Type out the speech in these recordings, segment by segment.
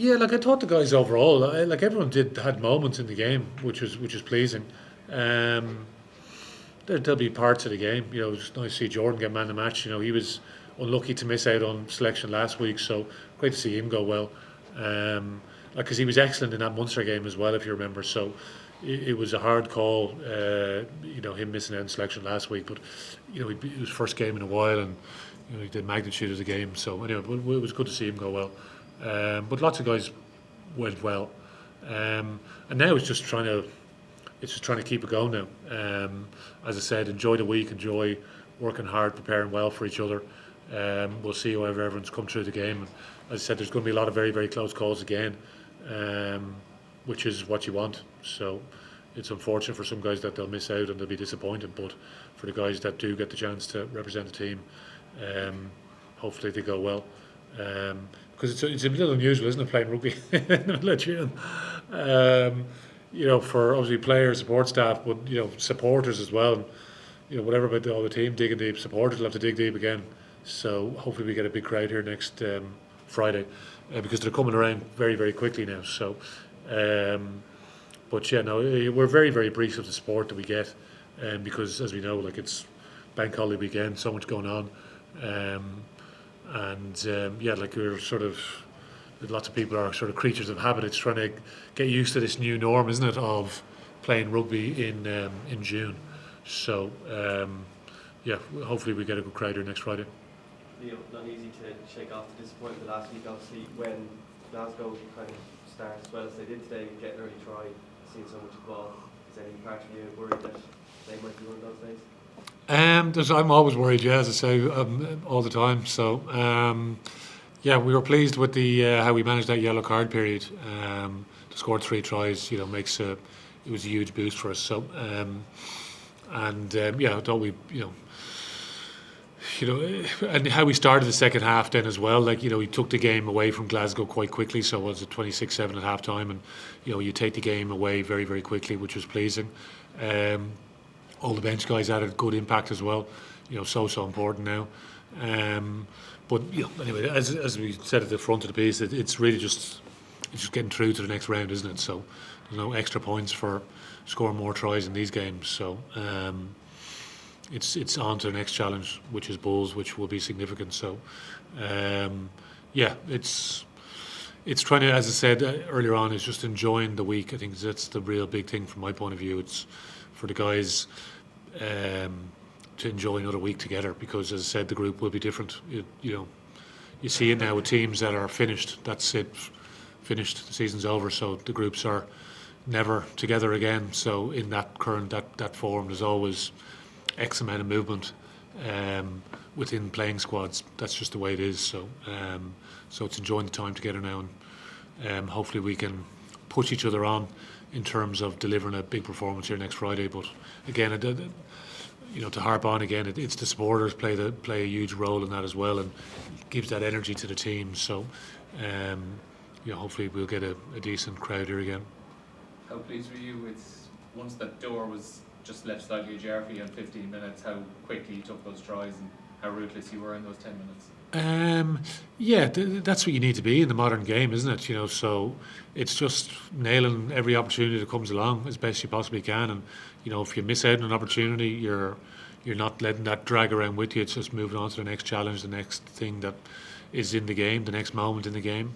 Yeah, like I thought the guys overall, like everyone had moments in the game, which was pleasing. Um, there'll be parts of the game. You know, it was just nice to see Jordan get man of the match. You know, he was unlucky to miss out on selection last week, so great to see him go well. Like, because he was excellent in that Munster game as well, if you remember. So it was a hard call, you know, him missing out on selection last week. But you know, it was first game in a while, and you know, the magnitude of the game. So anyway, it was good to see him go well. But lots of guys went well, and now it's just trying to keep it going now. As I said, enjoy the week, enjoy working hard, preparing well for each other. We'll see however everyone's come through the game. As I said, there's going to be a lot of very, very close calls again, which is what you want. So it's unfortunate for some guys that they'll miss out and they'll be disappointed, but for the guys that do get the chance to represent the team, hopefully they go well. Because it's a little unusual, isn't it, playing rugby in the middle of June? You know, for obviously players, support staff, but you know, supporters as well. And, you know, whatever about all the team digging deep, supporters will have to dig deep again. So hopefully we get a big crowd here next Friday, because they're coming around very, very quickly now. So, but yeah, no, we're very, very brief of the support that we get, because as we know, like it's bank holiday weekend, so much going on, yeah, like we're sort of. Lots of people are sort of creatures of habit. It's trying to get used to this new norm, isn't it, of playing rugby in June. So yeah, hopefully we get a good crowd here next Friday. Leo, not easy to shake off the disappointment last week, obviously, when Glasgow kind of started as well as they did today, getting early try, seeing so much ball. Is any part of you worried that they might be one of those days? I'm always worried, yeah, as I say, all the time. So yeah, we were pleased with the how we managed that yellow card period. To score 3 tries, you know, it was a huge boost for us. So yeah, I thought and how we started the second half then as well. Like, you know, we took the game away from Glasgow quite quickly. So it was a 26-7 at half time, and you know, you take the game away very, very quickly, which was pleasing. All the bench guys had a good impact as well. You know, so important now. But you know, anyway, as we said at the front of the piece, it's really just getting through to the next round, isn't it? So there's no extra points for scoring more tries in these games. So it's on to the next challenge, which is Bulls, which will be significant. So yeah, it's trying to, as I said earlier on, is just enjoying the week. I think that's the real big thing from my point of view. It's for the guys. To enjoy another week together, because as I said, the group will be different. You know, you see it now with teams that are finished. That's it, finished. The season's over, so the groups are never together again. So in that current that form, there's always X amount of movement within playing squads. That's just the way it is. So so it's enjoying the time together now, and hopefully we can push each other on in terms of delivering a big performance here next Friday. But again, you know, to harp on again, it's the supporters play a huge role in that as well, and gives that energy to the team. So, you know, hopefully we'll get a decent crowd here again. How pleased were you with, once that door was just left slightly ajar for you in 15 minutes, how quickly you took those tries and how ruthless you were in those 10 minutes? Yeah, that's what you need to be in the modern game, isn't it? You know, so it's just nailing every opportunity that comes along as best you possibly can. And you know, if you miss out on an opportunity, you're not letting that drag around with you. It's just moving on to the next challenge, the next thing that is in the game, the next moment in the game.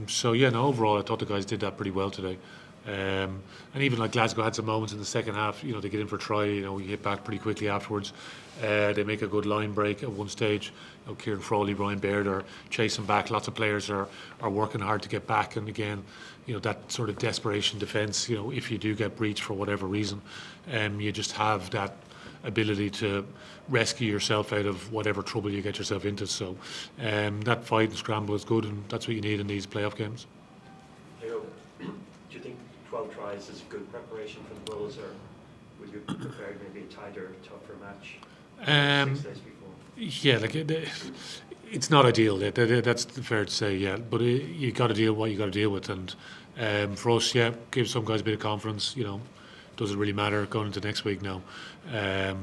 So yeah, no, overall, I thought the guys did that pretty well today. And even like Glasgow had some moments in the second half. You know, they get in for a try. You know, we hit back pretty quickly afterwards. They make a good line break at one stage. You know, Kieran Frawley, Brian Baird are chasing back. Lots of players are working hard to get back. And again, you know, that sort of desperation defence. You know, if you do get breached for whatever reason, you just have that ability to rescue yourself out of whatever trouble you get yourself into. So that fight and scramble is good, and that's what you need in these playoff games. Leo, do you think 12 tries is good preparation for the Bulls, or would you prepare maybe a tighter, tougher match 6 days before? Yeah, like it's not ideal. That's fair to say. Yeah, but you got to deal with what you got to deal with, and for us, yeah, give some guys a bit of confidence. You know, doesn't really matter going into next week now,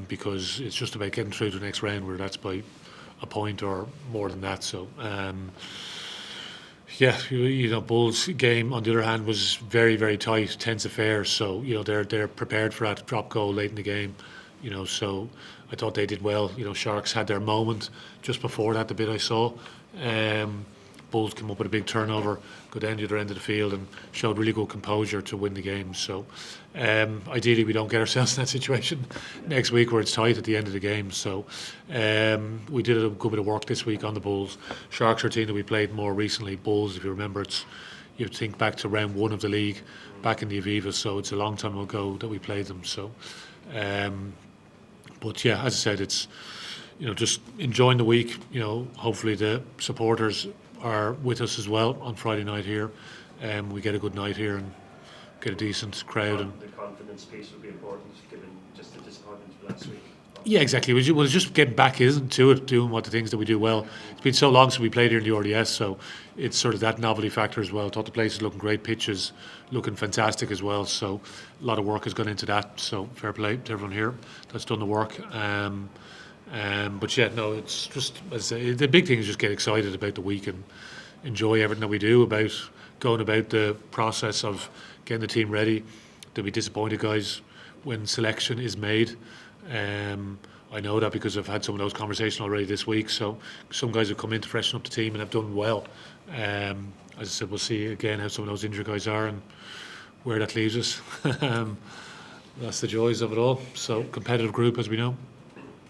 because it's just about getting through to the next round, where that's by a point or more than that. So Yeah, Bulls' game on the other hand was very, very tight, tense affair. So they're prepared for that drop goal late in the game. So I thought they did well. Sharks had their moment just before that. The bit I saw, Bulls came up with a big turnover, go down the other end of the field, and showed really good composure to win the game. So ideally, we don't get ourselves in that situation next week where it's tight at the end of the game. So we did a good bit of work this week on the Bulls. Sharks are a team that we played more recently. Bulls, if you remember, you think back to round 1 of the league, back in the Aviva. So it's a long time ago that we played them. So, but yeah, as I said, it's just enjoying the week. Hopefully the supporters are with us as well on Friday night here. We get a good night here and get a decent crowd. And the confidence piece would be important, given just the disappointment last week. yeah, exactly. Well, it's just getting back to it, doing what the things that we do well. It's been so long since we played here in the RDS, so it's sort of that novelty factor as well. I thought the place is looking great, pitches looking fantastic as well. So a lot of work has gone into that. So fair play to everyone here that's done the work. But yeah, no, it's just, as I say, the big thing is just get excited about the week and enjoy everything that we do, about going about the process of getting the team ready. They'll be disappointed, guys, when selection is made. I know that because I've had some of those conversations already this week. So some guys have come in to freshen up the team and have done well. As I said, we'll see again how some of those injured guys are and where that leaves us. That's the joys of it all. So competitive group, as we know.